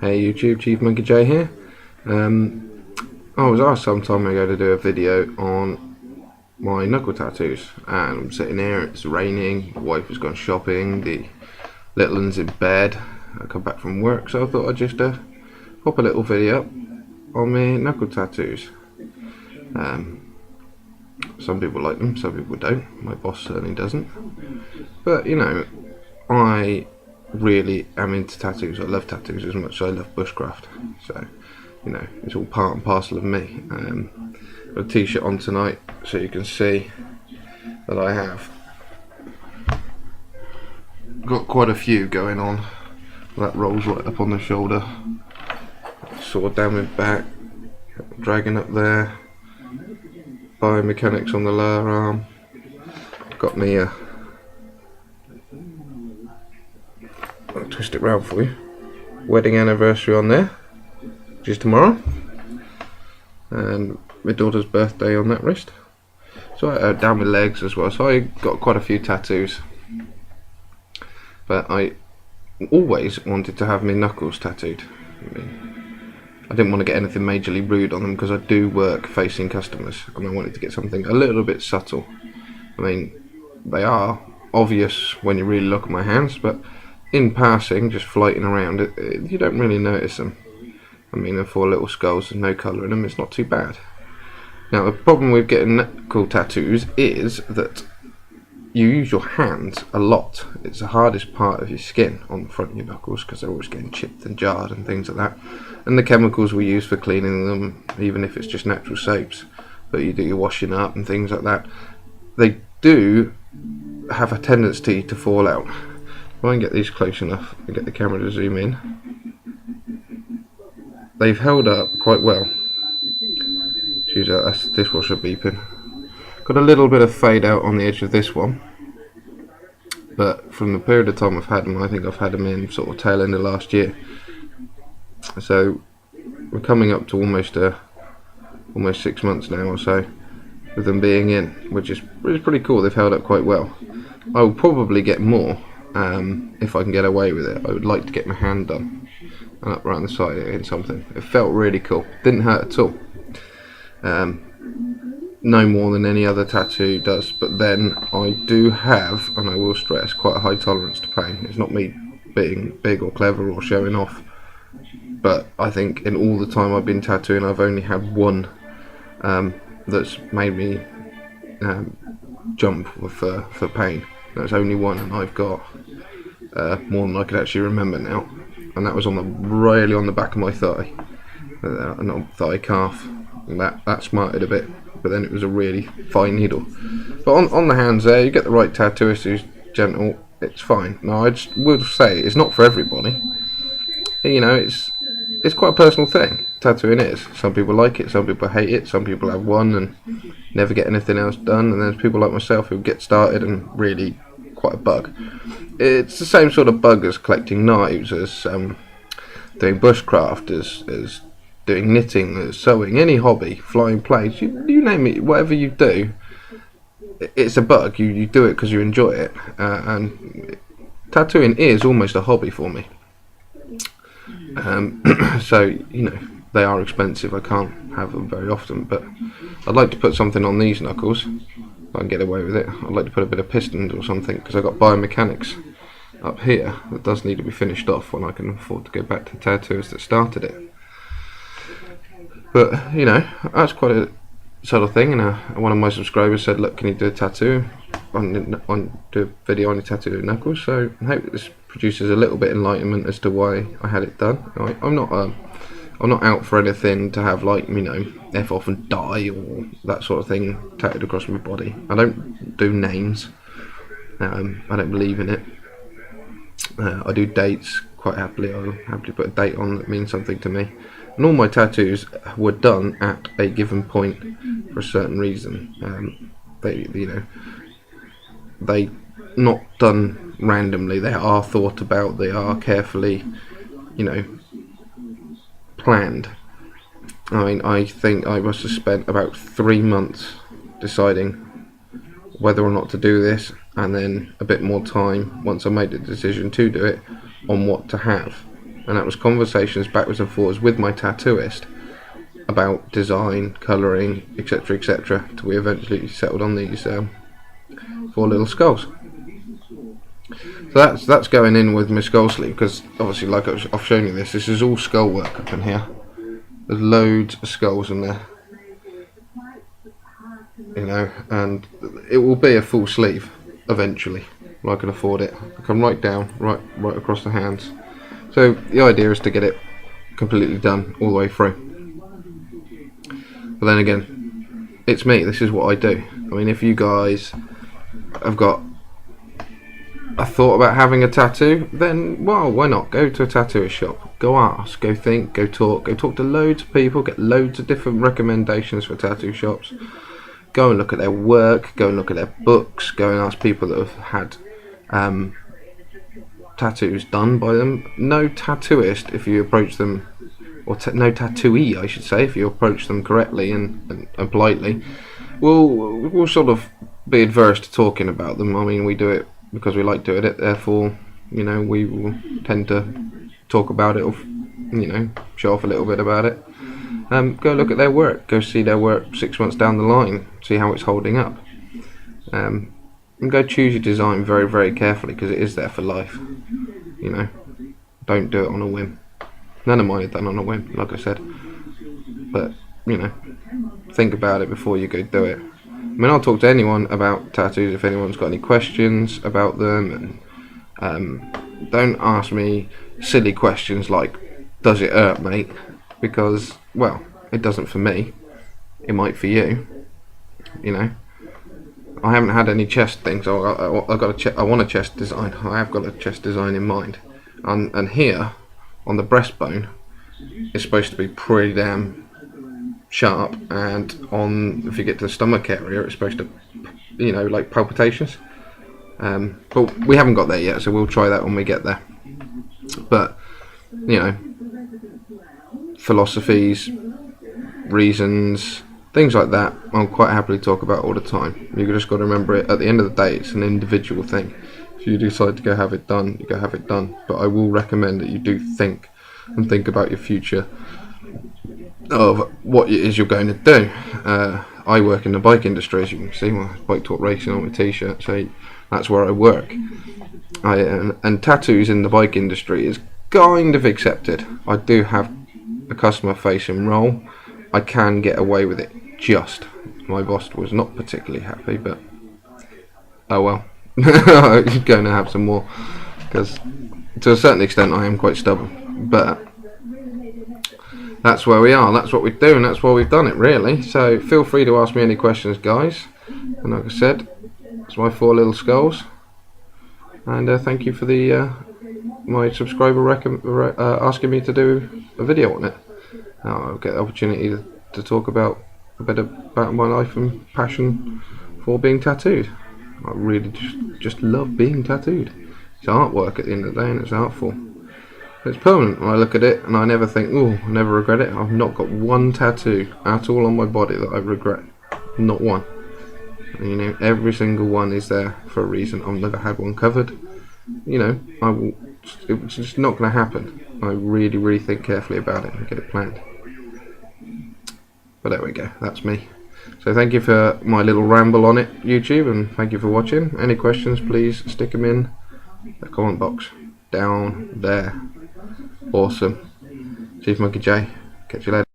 Hey YouTube, Chief Monkey J here. I was asked some time ago to do a video on my knuckle tattoos, and I'm sitting here, it's raining, my wife has gone shopping, the little one's in bed, I come back from work, so I thought I'd just pop a little video up on my knuckle tattoos. Some people like them, some people don't. My boss certainly doesn't. But you know, I really am into tattoos. I love tattoos as much as I love bushcraft. So, you know, it's all part and parcel of me. Got a t-shirt on tonight, so you can see that I have got quite a few going on. That rolls right up on the shoulder. Sword down my back, dragon up there. Biomechanics on the lower arm. Got me I'll twist it round for you. Wedding anniversary on there, which is tomorrow, and my daughter's birthday on that wrist. So down my legs as well. So I got quite a few tattoos, but I always wanted to have my knuckles tattooed. I didn't want to get anything majorly rude on them because I do work facing customers, and I wanted to get something a little bit subtle. I mean, they are obvious when you really look at my hands, but in passing, just floating around, you don't really notice them. I mean, they're 4 little skulls and no colour in them, it's not too bad. Now, the problem with getting knuckle tattoos is that you use your hands a lot. It's the hardest part of your skin on the front of your knuckles because they're always getting chipped and jarred and things like that. And the chemicals we use for cleaning them, even if it's just natural soaps, but you do your washing up and things like that, they do have a tendency to fall out. If I can get these close enough and get the camera to zoom in, they've held up quite well. Excuse that, that's the dishwasher beeping. Got a little bit of fade out on the edge of this one, but from the period of time I've had them, I think I've had them in sort of tail end of last year. So we're coming up to almost 6 months now or so with them being in, which is pretty cool. They've held up quite well. I will probably get more if I can get away with it. I would like to get my hand done and up around the side in something. It felt really cool. Didn't hurt at all. No more than any other tattoo does, but then I do have, and I will stress, quite a high tolerance to pain. It's not me being big or clever or showing off, but I think in all the time I've been tattooing, I've only had one that's made me jump for pain. That's only one, and I've got more than I could actually remember now, and that was really on the back of my thigh, not thigh calf, and that smarted a bit, but then it was a really fine needle. But on the hands there, you get the right tattooist who's gentle, it's fine. Now I just will say it's not for everybody. You know, it's quite a personal thing. Tattooing is. Some people like it, some people hate it, some people have one and never get anything else done, and there's people like myself who get started and really quite a bug. It's the same sort of bug as collecting knives, as doing bushcraft, as doing knitting, as sewing, any hobby, flying planes, you name it, whatever you do, it's a bug. You do it because you enjoy it, and tattooing is almost a hobby for me. So, you know, they are expensive. I can't have them very often, but I'd like to put something on these knuckles if I can get away with it. I'd like to put a bit of pistons or something, because I've got biomechanics up here that does need to be finished off when I can afford to go back to the tattooist that started it. But, you know, that's quite a sort of thing, and one of my subscribers said, look, can you do a tattoo do a video on your tattoo knuckles? So I hope this produces a little bit of enlightenment as to why I had it done. I'm not out for anything to have, like, you know, F off and die or that sort of thing tattooed across my body. I don't do names. I don't believe in it. I do dates quite happily. I'll happily put a date on that means something to me. And all my tattoos were done at a given point for a certain reason. They not done randomly. They are thought about. They are carefully, you know, planned. I mean, I think I must have spent about 3 months deciding whether or not to do this, and then a bit more time once I made the decision to do it on what to have. and that was conversations backwards and forwards with my tattooist about design, colouring, etc, etc, till we eventually settled on these 4 little skulls. So that's going in with my skull sleeve, because obviously, like I've shown you, this is all skull work up in here. There's loads of skulls in there, you know, and it will be a full sleeve eventually when I can afford it. I come right down, right across the hands. So the idea is to get it completely done all the way through. But then again, it's me, this is what I do. I mean, if you guys have got a thought about having a tattoo, then, well, why not? Go to a tattooist shop, go ask, go think, go talk to loads of people, get loads of different recommendations for tattoo shops. Go and look at their work, go and look at their books, go and ask people that have had tattoos done by them. No tattooist, if you approach them, or no tattooee, I should say, if you approach them correctly and politely, will sort of be adverse to talking about them. I mean, we do it because we like doing it, therefore, you know, we will tend to talk about it, or, you know, show off a little bit about it. Go look at their work, go see their work 6 months down the line, see how it's holding up. And go choose your design very, very carefully, because it is there for life. You know, don't do it on a whim. None of mine are done on a whim, like I said. But, you know, think about it before you go do it. I mean, I'll talk to anyone about tattoos if anyone's got any questions about them. And don't ask me silly questions like, does it hurt, mate? Because, well, it doesn't for me. It might for you. You know, I haven't had any chest things. I want a chest design. I have got a chest design in mind. And here, on the breastbone, it's supposed to be pretty damn sharp, and if you get to the stomach area, it's supposed to, you know, like palpitations. But we haven't got there yet, so we'll try that when we get there. But, you know, philosophies, reasons, things like that, I'll quite happily talk about all the time. You just got to remember it, at the end of the day, it's an individual thing. If you decide to go have it done, you go have it done. But I will recommend that you do think about your future, of what it is you're going to do. I work in the bike industry, as you can see, my Bike Talk Racing on my t-shirt, so that's where I work. And tattoos in the bike industry is kind of accepted. I do have a customer facing role. I can get away with it just. My boss was not particularly happy, but oh well. I'm going to have some more, because to a certain extent I am quite stubborn, but that's where we are, that's what we do, and that's why we've done it, really. So feel free to ask me any questions, guys. And like I said, it's my 4 little skulls. And thank you for the my subscriber asking me to do a video on it. I'll get the opportunity to talk about a bit about my life and passion for being tattooed. I really just love being tattooed. It's artwork at the end of the day, and it's artful. It's permanent when I look at it, and I never think, oh, I never regret it. I've not got one tattoo at all on my body that I regret. Not one. And, you know, every single one is there for a reason. I've never had one covered. You know, it's just not going to happen. I really, really think carefully about it and get it planned. But there we go, that's me. So thank you for my little ramble on it, YouTube, and thank you for watching. Any questions, please stick them in the comment box down there. Awesome. Chief Monkey J, catch you later.